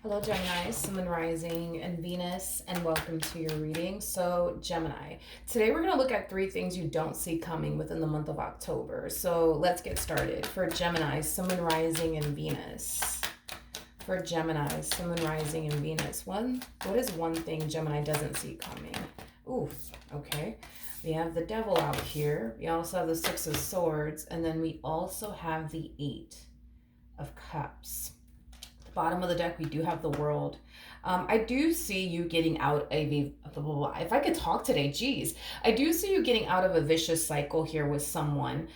Hello, Gemini, Sun, Moon, Rising, and Venus, and welcome to your reading. So, Gemini, today we're going to look at three things you don't see coming within the month of October. So, let's get started. For Gemini, Sun, Moon, Rising, and Venus. For Gemini, Sun, Moon, Rising, and Venus. What is one thing Gemini doesn't see coming? Ooh, okay. We have the Devil out here. We also have the Six of Swords, and then we also have the Eight of Cups. Bottom of the deck, we do have the World. I do see you getting out of a, if I could talk today, geez. I do see you getting out of a vicious cycle here with someone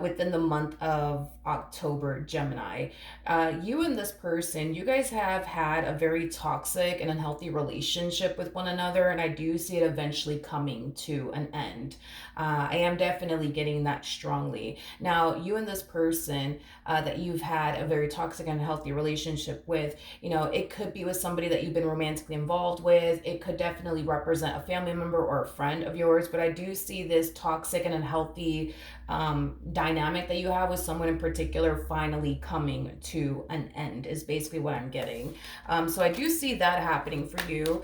within the month of October, Gemini. You and this person, you guys have had a very toxic and unhealthy relationship with one another, and I do see it eventually coming to an end. I am definitely getting that strongly. Now, you and this person that you've had a very toxic and unhealthy relationship with, it could be with somebody that you've been romantically involved with. It could definitely represent a family member or a friend of yours, but I do see this toxic and unhealthy dynamic that you have with someone in particular finally coming to an end is basically what I'm getting. So I do see that happening for you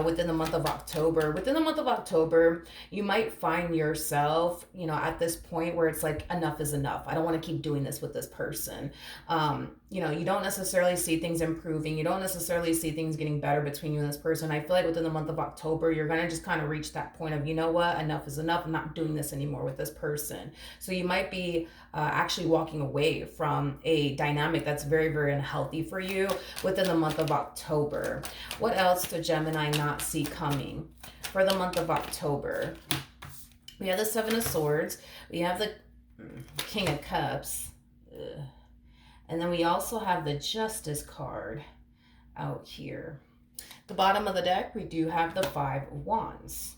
within the month of October. Within the month of October, you might find yourself, at this point where it's like, enough is enough. I don't want to keep doing this with this person. You don't necessarily see things improving. You don't necessarily see things getting better between you and this person. I feel like within the month of October, you're going to just kind of reach that point of, you know what, enough is enough. I'm not doing this anymore with this person. So you might be actually walking away from a dynamic that's very, very unhealthy for you within the month of October. What else does Gemini not see coming for the month of October? We have the Seven of Swords. We have the King of Cups. And then we also have the Justice card out here. The bottom of the deck, we do have the Five of Wands.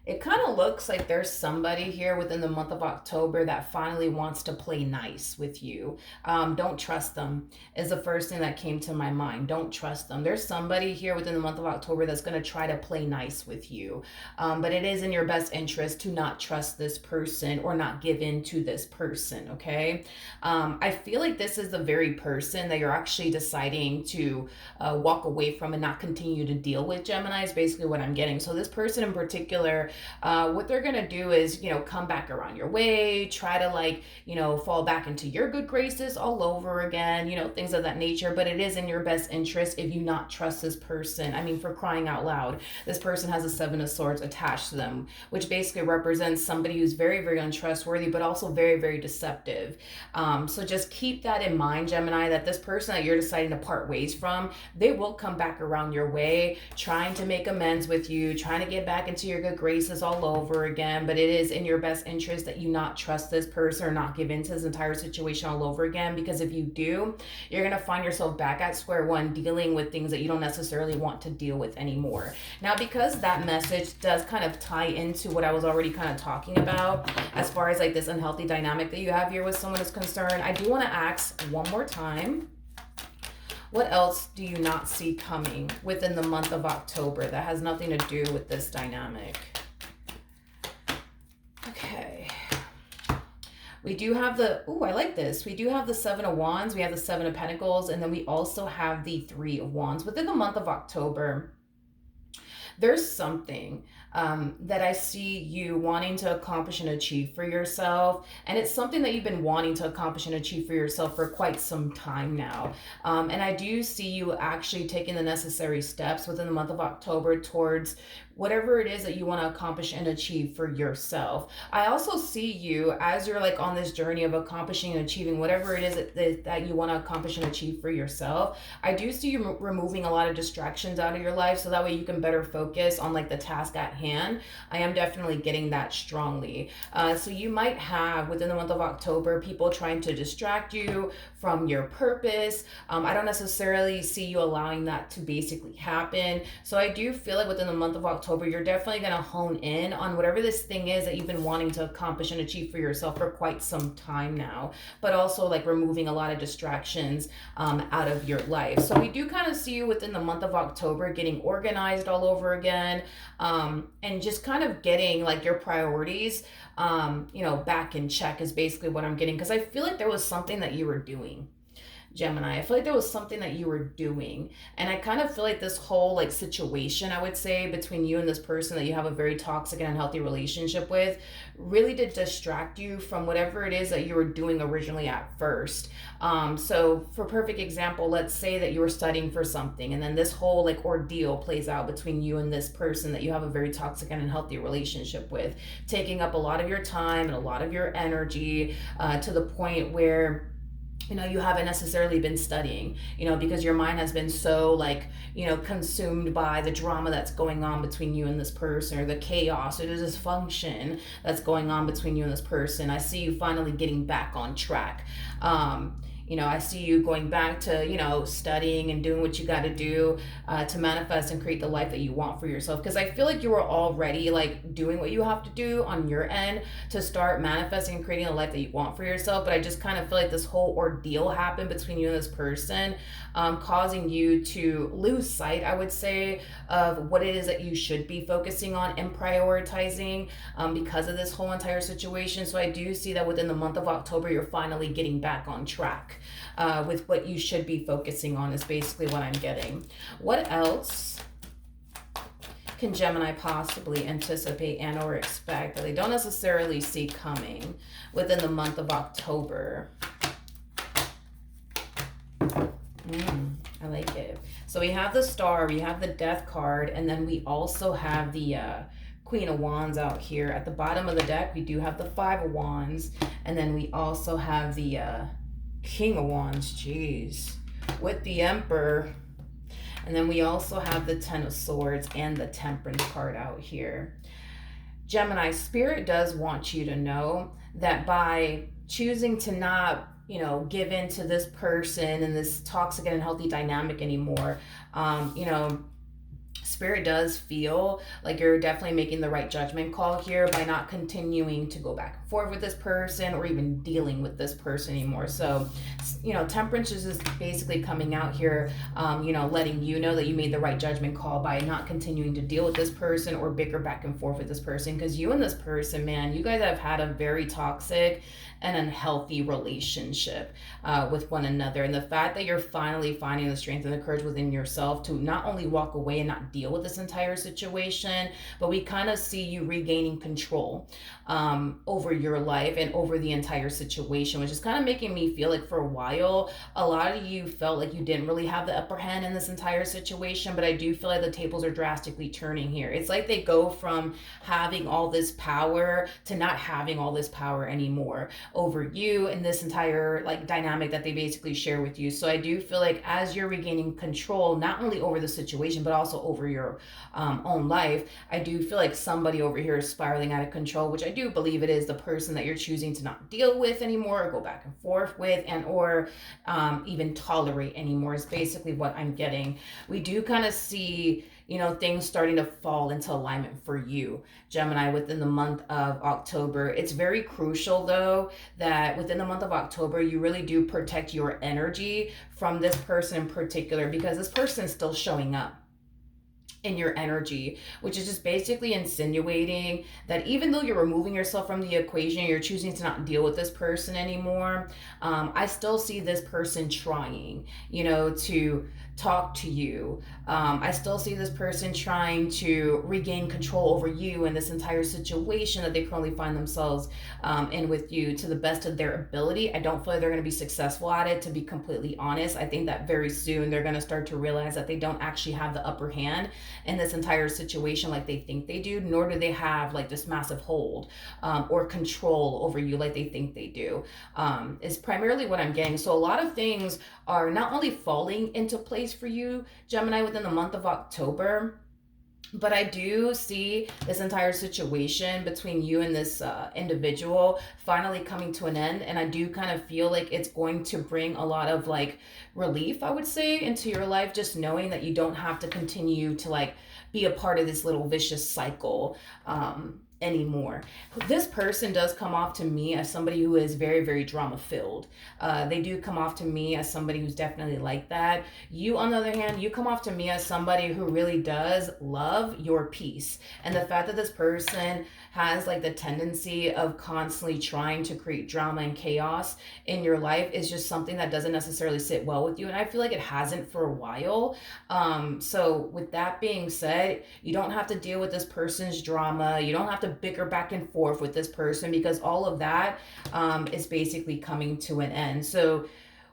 It kind of looks like there's somebody here within the month of October that finally wants to play nice with you. Don't trust them is the first thing that came to my mind. Don't trust them. There's somebody here within the month of October that's going to try to play nice with you. But it is in your best interest to not trust this person or not give in to this person, okay? I feel like this is the very person that you're actually deciding to walk away from and not continue to deal with, Gemini, is basically what I'm getting. So this person in particular, what they're gonna do is, come back around your way, try to fall back into your good graces all over again, things of that nature. But it is in your best interest if you not trust this person. I mean, for crying out loud, this person has a Seven of Swords attached to them, which basically represents somebody who's very, very untrustworthy, but also very, very deceptive. So just keep that in mind, Gemini, that this person that you're deciding to part ways from, they will come back around your way, trying to make amends with you, trying to get back into your good graces all over again. But it is in your best interest that you not trust this person or not give into this entire situation all over again, because if you do, you're going to find yourself back at square one dealing with things that you don't necessarily want to deal with anymore. Now, because that message does kind of tie into what I was already kind of talking about as far as like this unhealthy dynamic that you have here with someone is concerned, I do want to ask one more time, what else do you not see coming within the month of October that has nothing to do with this dynamic? Okay. We do have I like this. We do have the Seven of Wands. We have the Seven of Pentacles. And then we also have the Three of Wands. Within the month of October, there's something that I see you wanting to accomplish and achieve for yourself. And it's something that you've been wanting to accomplish and achieve for yourself for quite some time now. And I do see you actually taking the necessary steps within the month of October towards whatever it is that you want to accomplish and achieve for yourself. I also see you as you're like on this journey of accomplishing and achieving whatever it is that you want to accomplish and achieve for yourself. I do see you removing a lot of distractions out of your life so that way you can better focus on like the task at hand. I am definitely getting that strongly. So you might have within the month of October people trying to distract you from your purpose. I don't necessarily see you allowing that to basically happen. So I do feel like within the month of October, you're definitely going to hone in on whatever this thing is that you've been wanting to accomplish and achieve for yourself for quite some time now, but also like removing a lot of distractions out of your life. So we do kind of see you within the month of October getting organized all over again, and just kind of getting like your priorities back in check is basically what I'm getting, because I feel like there was something that you were doing Gemini. I feel like there was something that you were doing. And I kind of feel like this whole like situation, I would say, between you and this person that you have a very toxic and unhealthy relationship with really did distract you from whatever it is that you were doing originally at first. So for perfect example, let's say that you were studying for something and then this whole like ordeal plays out between you and this person that you have a very toxic and unhealthy relationship with, taking up a lot of your time and a lot of your energy, to the point where you haven't necessarily been studying, because your mind has been so like, consumed by the drama that's going on between you and this person, or the chaos or the dysfunction that's going on between you and this person. I see you finally getting back on track. I see you going back to, studying and doing what you got to do, to manifest and create the life that you want for yourself. Because I feel like you were already like doing what you have to do on your end to start manifesting and creating a life that you want for yourself. But I just kind of feel like this whole ordeal happened between you and this person, causing you to lose sight, I would say, of what it is that you should be focusing on and prioritizing, because of this whole entire situation. So I do see that within the month of October, you're finally getting back on track, with what you should be focusing on, is basically what I'm getting. What else can Gemini possibly anticipate and or expect that they don't necessarily see coming within the month of October? I like it. So we have the Star, we have the Death card, and then we also have the Queen of Wands out here. At the bottom of the deck, we do have the Five of Wands, and then we also have the King of Wands, jeez, with the Emperor. And then we also have the Ten of Swords and the Temperance card out here. Gemini, Spirit does want you to know that by choosing to not, give in to this person and this toxic and unhealthy dynamic anymore, Spirit does feel like you're definitely making the right judgment call here by not continuing to go back and forth with this person or even dealing with this person anymore. So, Temperance is just basically coming out here, letting you know that you made the right judgment call by not continuing to deal with this person or bicker back and forth with this person. Because you and this person, man, you guys have had a very toxic and unhealthy relationship, with one another. And the fact that you're finally finding the strength and the courage within yourself to not only walk away and not deal with this entire situation, but we kind of see you regaining control, over your life and over the entire situation, which is kind of making me feel like for a while, a lot of you felt like you didn't really have the upper hand in this entire situation. But I do feel like the tables are drastically turning here. It's like they go from having all this power to not having all this power anymore over you and this entire like dynamic that they basically share with you. So I do feel like as you're regaining control, not only over the situation, but also over your own life, I do feel like somebody over here is spiraling out of control, which I do believe it is the person that you're choosing to not deal with anymore or go back and forth with, and or even tolerate anymore, is basically what I'm getting. We do kind of see things starting to fall into alignment for you, Gemini, within the month of October. It's very crucial, though, that within the month of October, you really do protect your energy from this person in particular, because this person is still showing up in your energy, which is just basically insinuating that even though you're removing yourself from the equation, you're choosing to not deal with this person anymore. I still see this person trying, to talk to you. I still see this person trying to regain control over you and this entire situation that they currently find themselves in with you to the best of their ability. I don't feel like they're going to be successful at it, to be completely honest. I think that very soon they're going to start to realize that they don't actually have the upper hand in this entire situation like they think they do, nor do they have like this massive hold, or control over you like they think they do, is primarily what I'm getting. So a lot of things are not only falling into place for you, Gemini, within the month of October, but I do see this entire situation between you and this individual finally coming to an end. And I do kind of feel like it's going to bring a lot of like relief, I would say, into your life, just knowing that you don't have to continue to like be a part of this little vicious cycle. anymore. This person does come off to me as somebody who is very, very drama filled. They do come off to me as somebody who's definitely like that. You, on the other hand, you come off to me as somebody who really does love your peace. And the fact that this person has like the tendency of constantly trying to create drama and chaos in your life is just something that doesn't necessarily sit well with you. And I feel like it hasn't for a while. So with that being said, you don't have to deal with this person's drama. You don't have to bicker back and forth with this person because all of that is basically coming to an end. So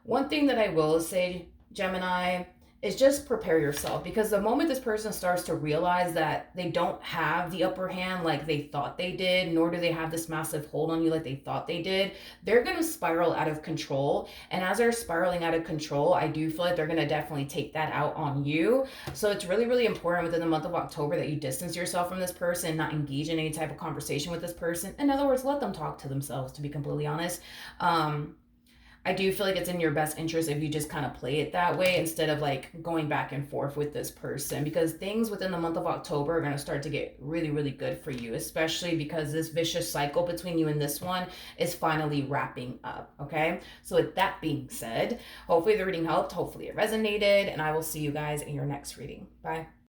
one thing that I will say, Gemini, is just prepare yourself, because the moment this person starts to realize that they don't have the upper hand like they thought they did, nor do they have this massive hold on you like they thought they did, they're going to spiral out of control. And as they're spiraling out of control, I do feel like they're going to definitely take that out on you. So it's really, really important within the month of October that you distance yourself from this person, not engage in any type of conversation with this person. In other words, let them talk to themselves, to be completely honest. I do feel like it's in your best interest if you just kind of play it that way instead of like going back and forth with this person, because things within the month of October are going to start to get really, really good for you, especially because this vicious cycle between you and this one is finally wrapping up. Okay. So with that being said, hopefully the reading helped. Hopefully it resonated, and I will see you guys in your next reading. Bye.